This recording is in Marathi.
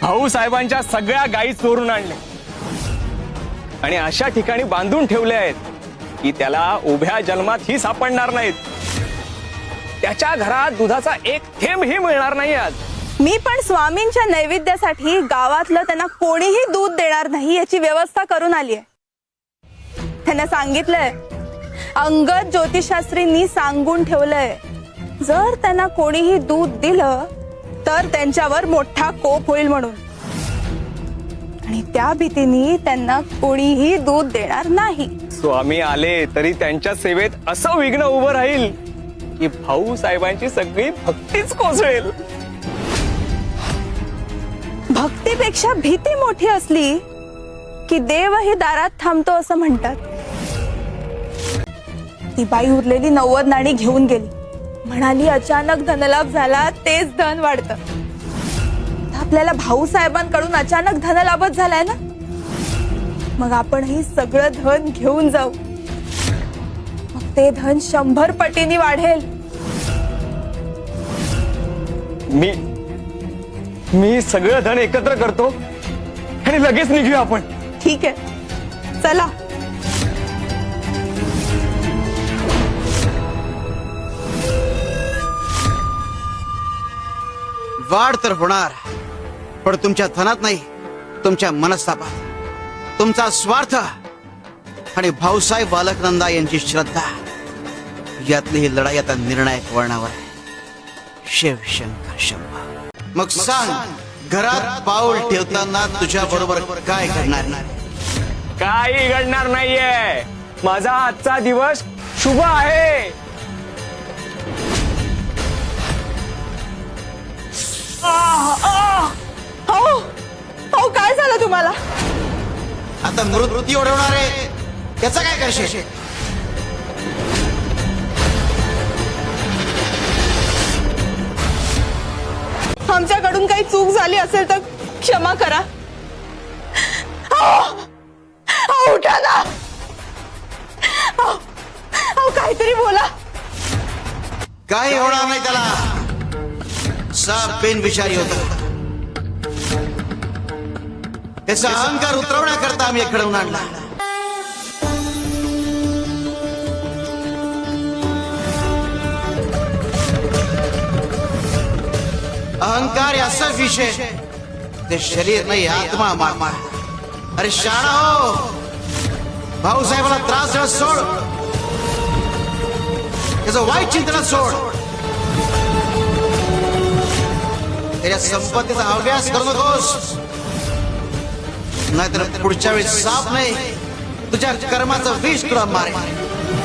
भाऊसाहेबांच्या सगळ्या गायी चोरून आणले आणि अशा ठिकाणी बांधून ठेवले आहेत की त्याला उभ्या जन्मातही सापडणार नाहीत. त्याच्या घरात दुधाचा एक थेंबही मिळणार नाही आज. मी पण स्वामींच्या नैवेद्यासाठी गावातलं त्यांना कोणीही दूध देणार नाही याची व्यवस्था करून आली आहे. त्यांना सांगितलंय, अंगद ज्योतिषशास्त्रींनी सांगून ठेवलंय, जर त्यांना कोणीही दूध दिलं तर त्यांच्यावर मोठा कोप होईल म्हणून, आणि त्या भीतीने त्यांना कोणीही दूध देणार नाही. स्वामी आले तरी त्यांच्या सेवेत असं विघ्न उभं राहील की भाऊसाहेबांची सगळी भक्तीच कोसळेल. भक्तीपेक्षा भीती मोठी असली की देवही दारात थांबतो असं म्हणतात. ती बाई उरलेली 90 नाणी घेऊन गेली. म्हणाली, अचानक धनलाभ झाला तेच धन वाढतं. आपल्याला भाऊसाहेबांकडून अचानक धनलाभच झालाय ना, मग आपण ही सगळं धन घेऊन जाऊ. मग ते धन 100 पटीने वाढेल. मी सगळं धन एकत्र करतो आणि लगेच निघूया आपण. ठीक आहे, चला. वाढ तर होणार, पण तुमच्या धनात नाही, तुमच्या मनस्तापात. तुमचा स्वार्थ आणि भाऊसाहेब बालकनंदा यांची श्रद्धा यातली ही लढाई आता निर्णायक वळणावर आहे. शिवशंकर शंभा. मग सांग, घरात पाऊल ठेवताना तुझ्या बरोबर काय घडणार? काही घडणार नाहीये. माझा आजचा दिवस शुभ आहे. हो, काय झालं तुम्हाला? आता मृत्यू ओढवणार आहे, त्याचा काय करशील? आमच्याकडून काही चूक झाली असेल तर क्षमा करा. उठा ना. काहीतरी बोला. काही होणार नाही त्याला. साप बिनविषारी होता. त्याचा अहंकार उतरवण्याकरता आम्ही घडवून आणला. अहंकार असा विषय, ते शरीर नाही, आत्मा मामा. अरे शाणा हो, भाऊसाहेबाला त्रास देणं सोड, त्याचं वाईट चिंतन सोड. त्याच्या संपत्तीचा अभ्यास करू नकोस, नाहीतर पुढच्या वेळी साप नाही, तुझ्या कर्माचं विष तुला मारेल.